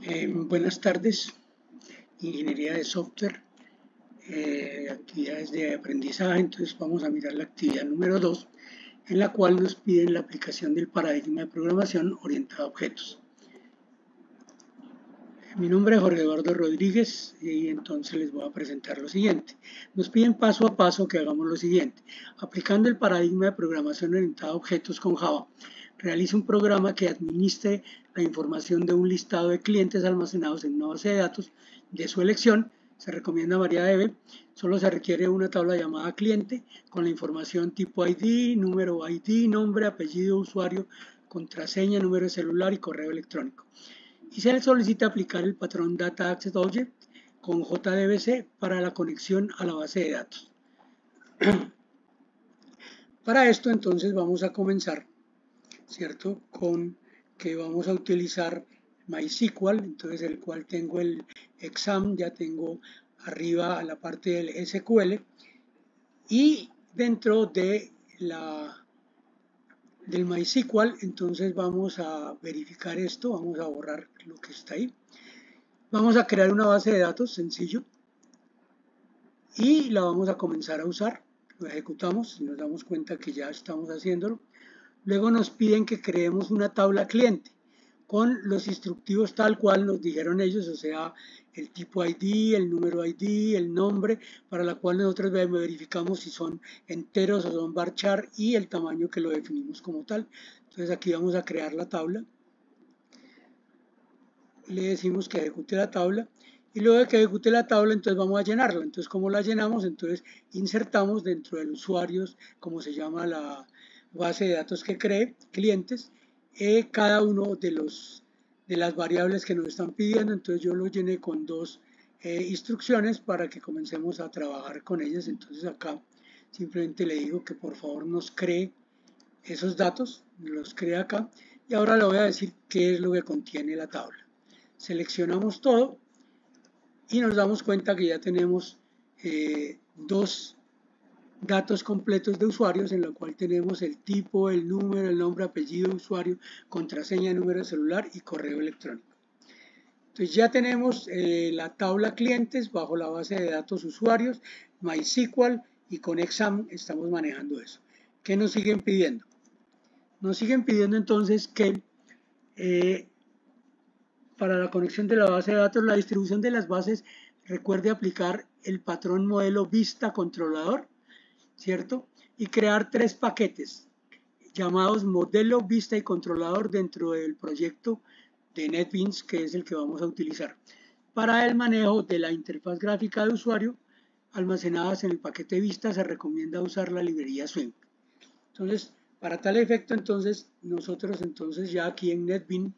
Buenas tardes, ingeniería de software, actividades de aprendizaje. Entonces vamos a mirar la actividad número 2, en la cual nos piden la aplicación del paradigma de programación orientada a objetos. Mi nombre es Jorge Eduardo Rodríguez y entonces les voy a presentar lo siguiente. Nos piden paso a paso que hagamos lo siguiente. Aplicando el paradigma de programación orientada a objetos con Java, realice un programa que administre la información de un listado de clientes almacenados en una base de datos de su elección. Se recomienda MariaDB. Solo se requiere una tabla llamada cliente con la información tipo ID, número ID, nombre, apellido, usuario, contraseña, número de celular y correo electrónico. Y se le solicita aplicar el patrón Data Access Object con JDBC para la conexión a la base de datos. Para esto entonces vamos a comenzar, ¿cierto? Con que vamos a utilizar MySQL, entonces el cual tengo el exam, ya tengo arriba a la parte del SQL y dentro de del MySQL, entonces vamos a verificar esto, vamos a borrar lo que está ahí. Vamos a crear una base de datos sencillo y la vamos a comenzar a usar. Lo ejecutamos y nos damos cuenta que ya estamos haciéndolo. Luego nos piden que creemos una tabla cliente con los instructivos tal cual nos dijeron ellos, o sea, el tipo ID, el número ID, el nombre, para la cual nosotros verificamos si son enteros o son varchar y el tamaño que lo definimos como tal. Entonces aquí vamos a crear la tabla. Le decimos que ejecute la tabla y luego de que ejecute la tabla entonces vamos a llenarla. Entonces, ¿cómo la llenamos? Entonces insertamos dentro del usuarios, como se llama la base de datos que cree, clientes, cada uno de las variables que nos están pidiendo. Entonces yo lo llené con dos instrucciones para que comencemos a trabajar con ellas. Entonces acá simplemente le digo que por favor nos cree esos datos, los crea acá, y ahora le voy a decir qué es lo que contiene la tabla. Seleccionamos todo y nos damos cuenta que ya tenemos dos datos completos de usuarios, en lo cual tenemos el tipo, el número, el nombre, apellido de usuario, contraseña, número de celular y correo electrónico. Entonces ya tenemos la tabla clientes bajo la base de datos usuarios, MySQL, y con exam estamos manejando eso. ¿Qué nos siguen pidiendo? Nos siguen pidiendo entonces que para la conexión de la base de datos, la distribución de las bases, recuerde aplicar el patrón modelo vista controlador, ¿cierto? Y crear tres paquetes llamados modelo, vista y controlador dentro del proyecto de NetBeans, que es el que vamos a utilizar para el manejo de la interfaz gráfica de usuario. Almacenadas en el paquete vista se recomienda usar la librería Swing. Entonces, para tal efecto, entonces nosotros ya aquí en NetBeans,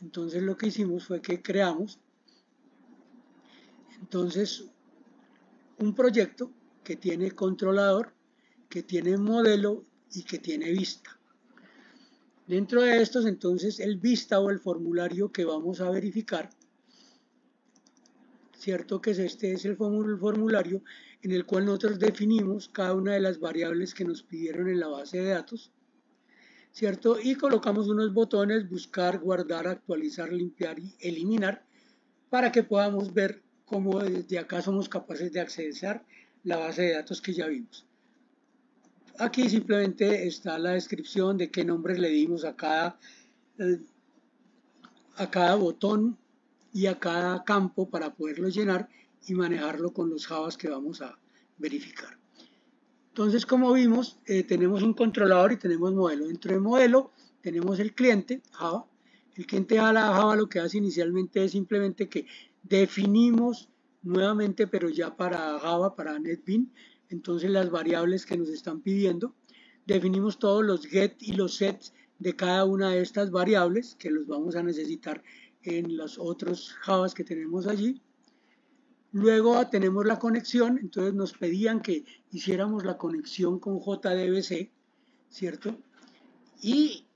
entonces lo que hicimos fue que creamos entonces un proyecto que tiene controlador, que tiene modelo y que tiene vista. Dentro de estos, entonces, el vista o el formulario que vamos a verificar, cierto que este es el formulario en el cual nosotros definimos cada una de las variables que nos pidieron en la base de datos, cierto, y colocamos unos botones: buscar, guardar, actualizar, limpiar y eliminar, para que podamos ver cómo desde acá somos capaces de accesar la base de datos que ya vimos. Aquí simplemente está la descripción de qué nombres le dimos a cada botón y a cada campo para poderlo llenar y manejarlo con los javas que vamos a verificar. Entonces, como vimos, tenemos un controlador y tenemos modelo. Dentro del modelo tenemos el cliente Java. El cliente Java lo que hace inicialmente es simplemente que definimos nuevamente, pero ya para Java, para NetBeans, entonces las variables que nos están pidiendo. Definimos todos los get y los sets de cada una de estas variables, que los vamos a necesitar en los otros javas que tenemos allí. Luego tenemos la conexión, entonces nos pedían que hiciéramos la conexión con JDBC, ¿cierto? Y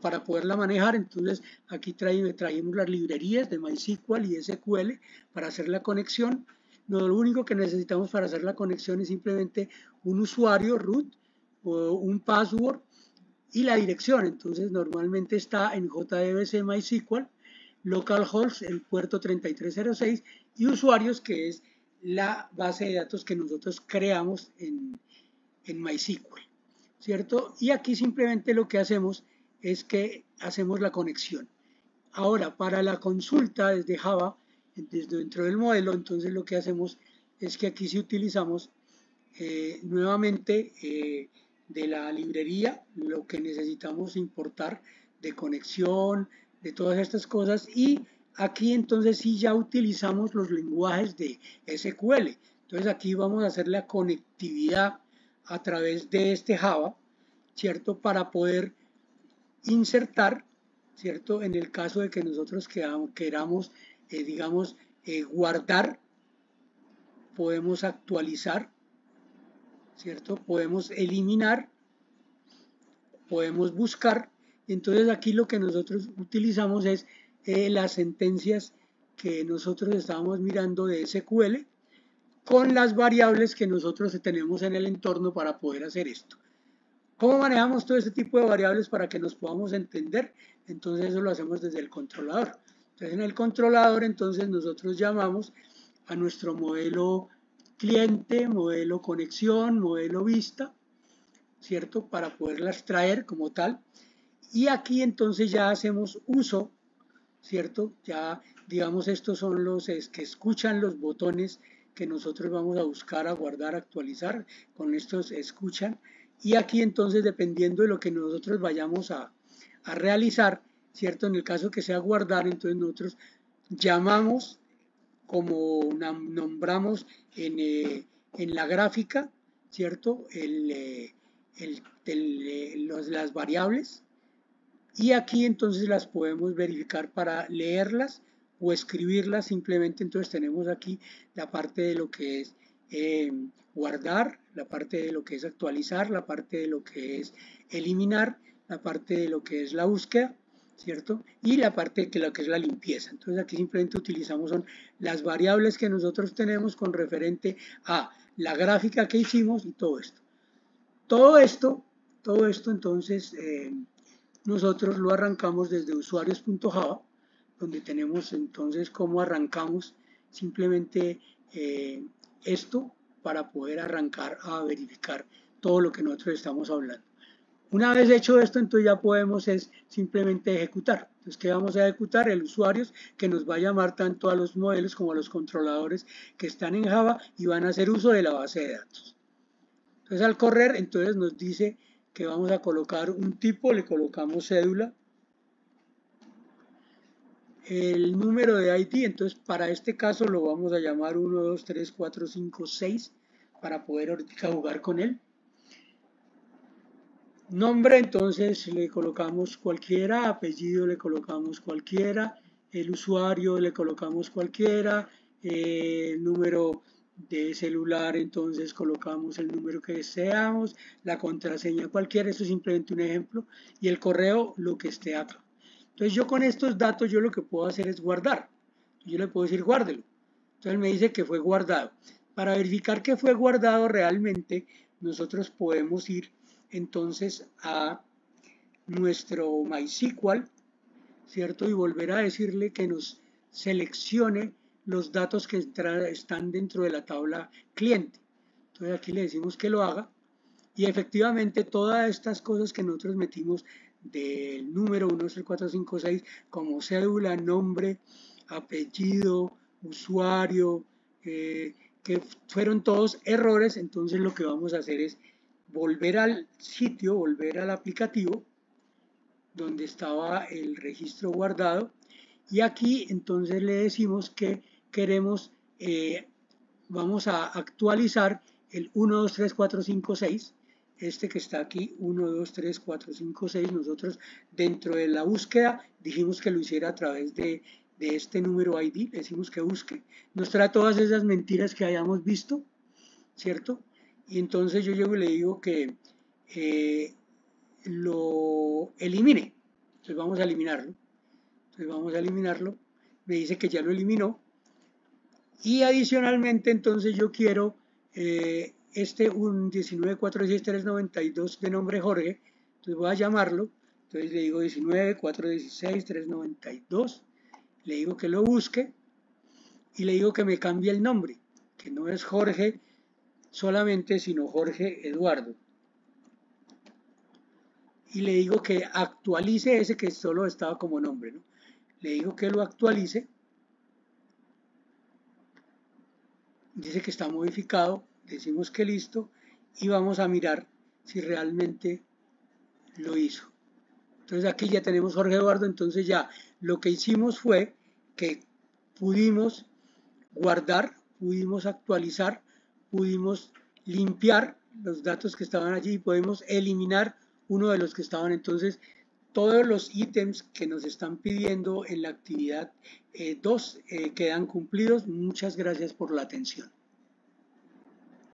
para poderla manejar, entonces aquí trajimos las librerías de MySQL y SQL para hacer la conexión. Lo único que necesitamos para hacer la conexión es simplemente un usuario root o un password y la dirección. Entonces normalmente está en JDBC MySQL, localhost el puerto 3306 y usuarios, que es la base de datos que nosotros creamos en MySQL, ¿cierto? Y aquí simplemente lo que hacemos es que hacemos la conexión. Ahora, para la consulta desde Java, desde dentro del modelo, entonces lo que hacemos es que aquí sí utilizamos nuevamente de la librería lo que necesitamos importar de conexión, de todas estas cosas, y aquí entonces sí ya utilizamos los lenguajes de SQL. Entonces aquí vamos a hacer la conectividad a través de este Java, ¿cierto? Para poder insertar, ¿cierto? En el caso de que nosotros queramos, digamos, guardar, podemos actualizar, ¿cierto? Podemos eliminar, podemos buscar. Entonces aquí lo que nosotros utilizamos es las sentencias que nosotros estábamos mirando de SQL con las variables que nosotros tenemos en el entorno para poder hacer esto. ¿Cómo manejamos todo este tipo de variables para que nos podamos entender? Entonces eso lo hacemos desde el controlador. Entonces en el controlador entonces nosotros llamamos a nuestro modelo cliente, modelo conexión, modelo vista, ¿cierto? Para poderlas traer como tal. Y aquí entonces ya hacemos uso, ¿cierto? Ya digamos estos son los que escuchan los botones que nosotros vamos a buscar, a guardar, a actualizar. Con estos escuchan. Y aquí entonces dependiendo de lo que nosotros vayamos a realizar, ¿cierto? En el caso que sea guardar, entonces nosotros llamamos como nombramos en la gráfica, ¿cierto? Las variables, y aquí entonces las podemos verificar para leerlas o escribirlas simplemente. Entonces tenemos aquí la parte de lo que es guardar, la parte de lo que es actualizar, la parte de lo que es eliminar, la parte de lo que es la búsqueda, ¿cierto? Y la parte de lo que es la limpieza. Entonces aquí simplemente utilizamos son las variables que nosotros tenemos con referente a la gráfica que hicimos y todo esto. Todo esto entonces nosotros lo arrancamos desde usuarios.java, donde tenemos entonces cómo arrancamos simplemente esto para poder arrancar a verificar todo lo que nosotros estamos hablando. Una vez hecho esto, entonces ya podemos simplemente ejecutar. Entonces, ¿qué vamos a ejecutar? El usuario que nos va a llamar tanto a los modelos como a los controladores que están en Java y van a hacer uso de la base de datos. Entonces, al correr, entonces nos dice que vamos a colocar un tipo, le colocamos cédula, el número de ID, entonces para este caso lo vamos a llamar 1, 2, 3, 4, 5, 6 para poder ahorita jugar con él. Nombre, entonces le colocamos cualquiera, apellido le colocamos cualquiera, el usuario le colocamos cualquiera, número de celular, entonces colocamos el número que deseamos, la contraseña cualquiera, esto es simplemente un ejemplo, y el correo lo que esté acá. Entonces yo con estos datos yo lo que puedo hacer es guardar, yo le puedo decir guárdelo, entonces me dice que fue guardado. Para verificar que fue guardado realmente, nosotros podemos ir entonces a nuestro MySQL, ¿cierto? Y volver a decirle que nos seleccione los datos que están dentro de la tabla cliente. Entonces aquí le decimos que lo haga y efectivamente todas estas cosas que nosotros metimos del número 1, 2, 3, 4, 5, 6 como cédula, nombre, apellido, usuario, que fueron todos errores, entonces lo que vamos a hacer es volver al sitio, volver al aplicativo donde estaba el registro guardado y aquí entonces le decimos que queremos, vamos a actualizar el 1, 2, 3, 4, 5, 6, este que está aquí, 1, 2, 3, 4, 5, 6, nosotros dentro de la búsqueda dijimos que lo hiciera a través de este número ID, le decimos que busque, nos trae todas esas mentiras que hayamos visto, ¿cierto? Y entonces yo llego y le digo que lo elimine. Entonces vamos a eliminarlo. Entonces vamos a eliminarlo. Me dice que ya lo eliminó. Y adicionalmente entonces yo quiero un 19463992 de nombre Jorge. Entonces voy a llamarlo, entonces le digo 19 416 392, le digo que lo busque y le digo que me cambie el nombre, que no es Jorge solamente, sino Jorge Eduardo. Y le digo que actualice ese que solo estaba como nombre, ¿no? Le digo que lo actualice, dice que está modificado, decimos que listo y vamos a mirar si realmente lo hizo. Entonces aquí ya tenemos Jorge Eduardo, entonces ya lo que hicimos fue que pudimos guardar, pudimos actualizar, pudimos limpiar los datos que estaban allí y podemos eliminar uno de los que estaban. Entonces todos los ítems que nos están pidiendo en la actividad 2 quedan cumplidos. Muchas gracias por la atención.